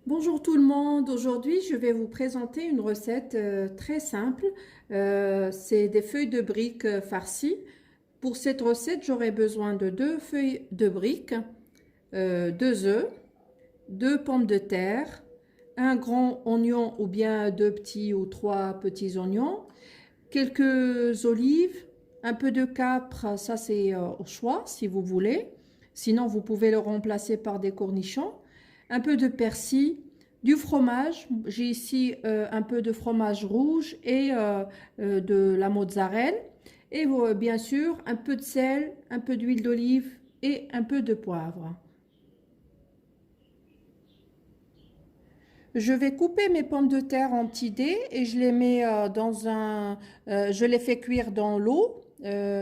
Bonjour tout le monde, aujourd'hui je vais vous présenter une recette très simple. C'est des feuilles de briques farcies. Pour cette recette, j'aurai besoin de deux feuilles de briques, deux œufs, deux pommes de terre, un grand oignon ou bien deux petits ou trois petits oignons, quelques olives, un peu de capre, ça c'est au choix si vous voulez. Sinon, vous pouvez le remplacer par des cornichons, un peu de persil, du fromage. J'ai ici un peu de fromage rouge et de la mozzarella. Et bien sûr, un peu de sel, un peu d'huile d'olive et un peu de poivre. Je vais couper mes pommes de terre en petits dés et je les mets je les fais cuire dans l'eau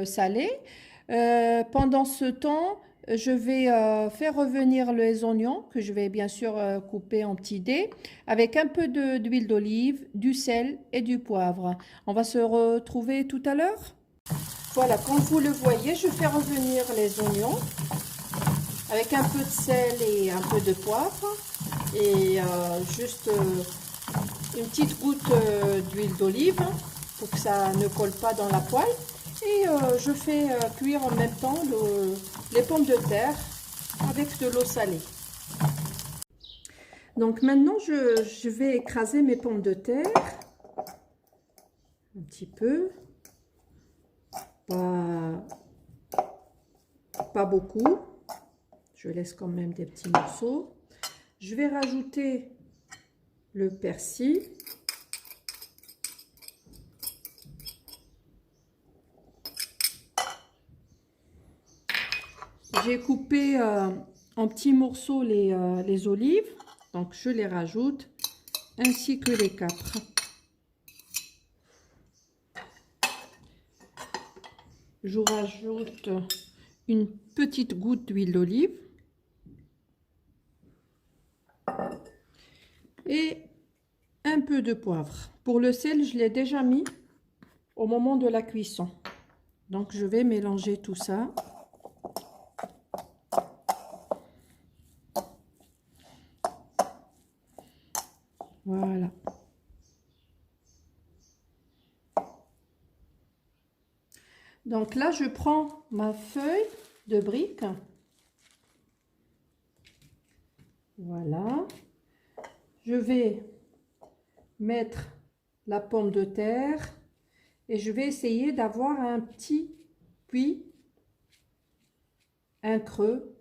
salée. Pendant ce temps, je vais faire revenir les oignons que je vais bien sûr couper en petits dés avec un peu d'huile d'olive, du sel et du poivre. On va se retrouver tout à l'heure. Voilà, comme vous le voyez, je fais revenir les oignons avec un peu de sel et un peu de poivre et juste une petite goutte d'huile d'olive pour que ça ne colle pas dans la poêle. Et je fais cuire en même temps les pommes de terre avec de l'eau salée. Donc maintenant, je vais écraser mes pommes de terre un petit peu, pas, pas beaucoup. Je laisse quand même des petits morceaux. Je vais rajouter le persil. J'ai coupé en petits morceaux les olives, donc je les rajoute, ainsi que les capres. Je rajoute une petite goutte d'huile d'olive et un peu de poivre. Pour le sel, je l'ai déjà mis au moment de la cuisson. Donc je vais mélanger tout ça. Voilà. Donc là, je prends ma feuille de brique. Voilà. Je vais mettre la pomme de terre et je vais essayer d'avoir un petit puits, un creux.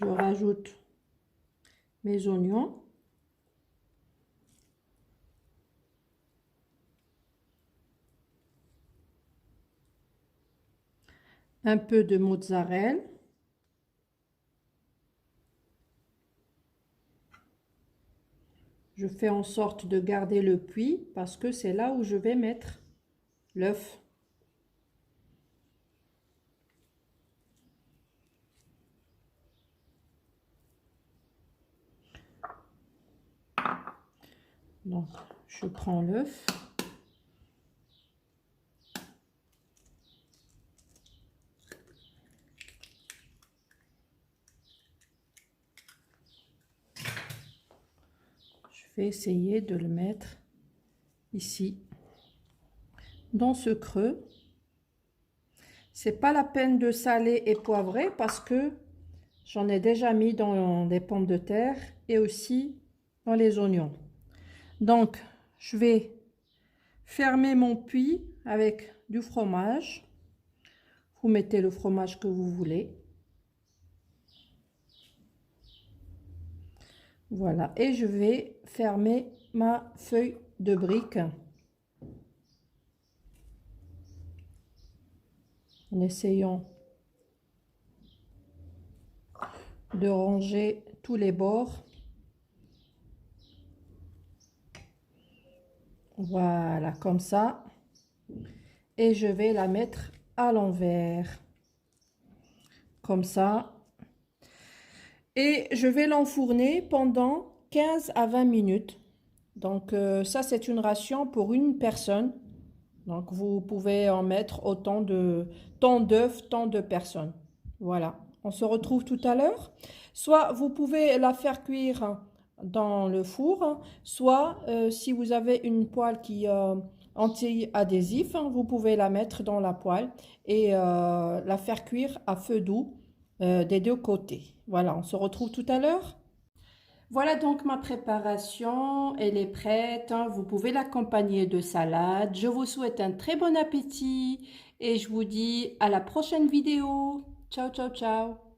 Je rajoute mes oignons. Un peu de mozzarella. Je fais en sorte de garder le puits parce que c'est là où je vais mettre l'œuf. Donc, je prends l'œuf. Je vais essayer de le mettre ici, dans ce creux. C'est pas la peine de saler et poivrer parce que j'en ai déjà mis dans les pommes de terre et aussi dans les oignons. Donc, je vais fermer mon puits avec du fromage. Vous mettez le fromage que vous voulez. Voilà, et je vais fermer ma feuille de brique en essayant de ranger tous les bords. Voilà, comme ça. Et je vais la mettre à l'envers, comme ça. Et je vais l'enfourner pendant 15 à 20 minutes. Donc ça, c'est une ration pour une personne. Donc vous pouvez en mettre autant de tant d'œufs, tant de personnes. Voilà. On se retrouve tout à l'heure. Soit vous pouvez la faire cuire dans le four, soit si vous avez une poêle qui anti-adhésif, vous pouvez la mettre dans la poêle et la faire cuire à feu doux des deux côtés. Voilà, on se retrouve tout à l'heure. Voilà donc ma préparation, elle est prête, hein. Vous pouvez l'accompagner de salade. Je vous souhaite un très bon appétit et je vous dis à la prochaine vidéo. Ciao, ciao, ciao.